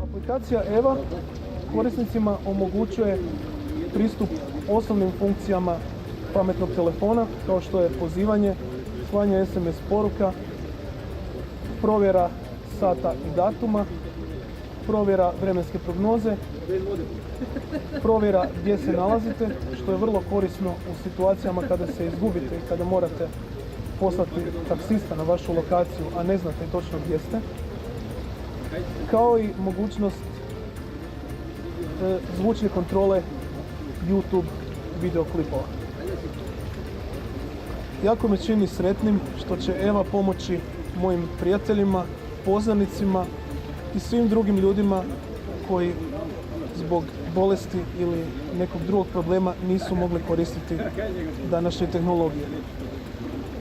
Aplikacija EVA korisnicima omogućuje pristup osnovnim funkcijama pametnog telefona, kao što je pozivanje, slanje SMS poruka, provjera sata i datuma, provjera vremenske prognoze, provjera gdje se nalazite, što je vrlo korisno u situacijama kada se izgubite i kada morate poslati taksista na vašu lokaciju, a ne znate točno gdje ste, kao i mogućnost zvučne kontrole YouTube videoklipova. Jako me čini sretnim što će EVA pomoći mojim prijateljima, poznanicima i svim drugim ljudima koji zbog bolesti ili nekog drugog problema nisu mogli koristiti današnje tehnologije.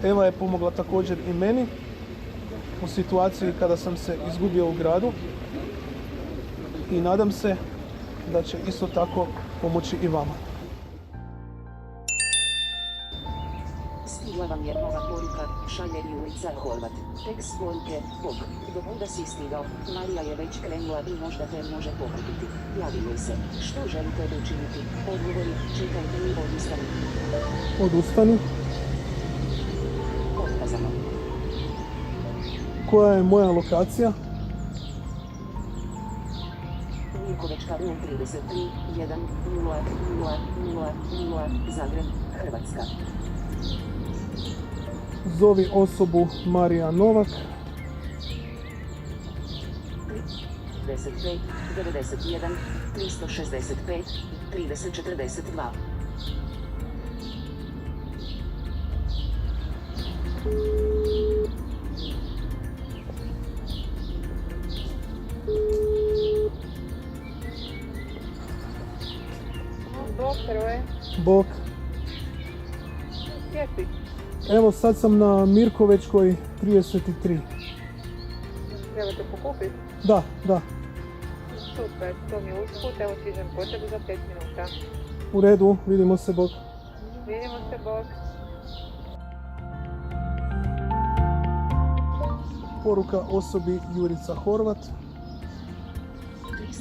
EVA je pomogla također i meni u situaciji kada sam se izgubio u gradu i nadam se da će isto tako pomoći i vama. Stigla vam je nova poruka, šalje Jurica Horvat. Tekst poruke, Bog, do kuda si stigao, Marija je već krenula i možda te može pokupiti. Javi joj se, što želite učiniti? Odgovori, čitajte i odustani. Odustani. Otkazano. Koja je moja lokacija? Mirkovečka 033 1 0 0 0 0 Zagreb, Hrvatska. Zovi osobu Marija Novak. 35 91 365 3042. Bog, troje. Bog. Gdje si? Evo sad sam na Mirkovečkoj 33. Trebate pokupiti? Da. Super, to mi je usput, evo stižem po tebi za 5 minuta. U redu, vidimo se, Bog. Vidimo se, Bog. Poruka osobi Jurica Horvat.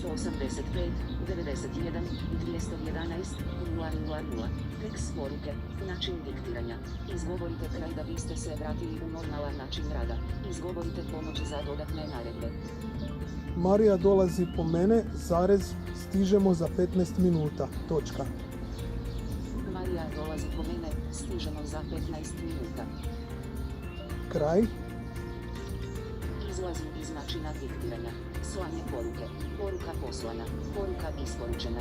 385 91 211 000. Tekst poruke, način diktiranja. Izgovorite kraj da biste se vratili u normalan način rada. Izgovorite pomoć za dodatne naredbe. Marija dolazi po mene, zarez, stižemo za 15 minuta, točka. Marija dolazi po mene, stižemo za 15 minuta. Kraj. Izlazim iz načina diktiranja. Slanje poruke. Poruka poslana. Poruka isporučena.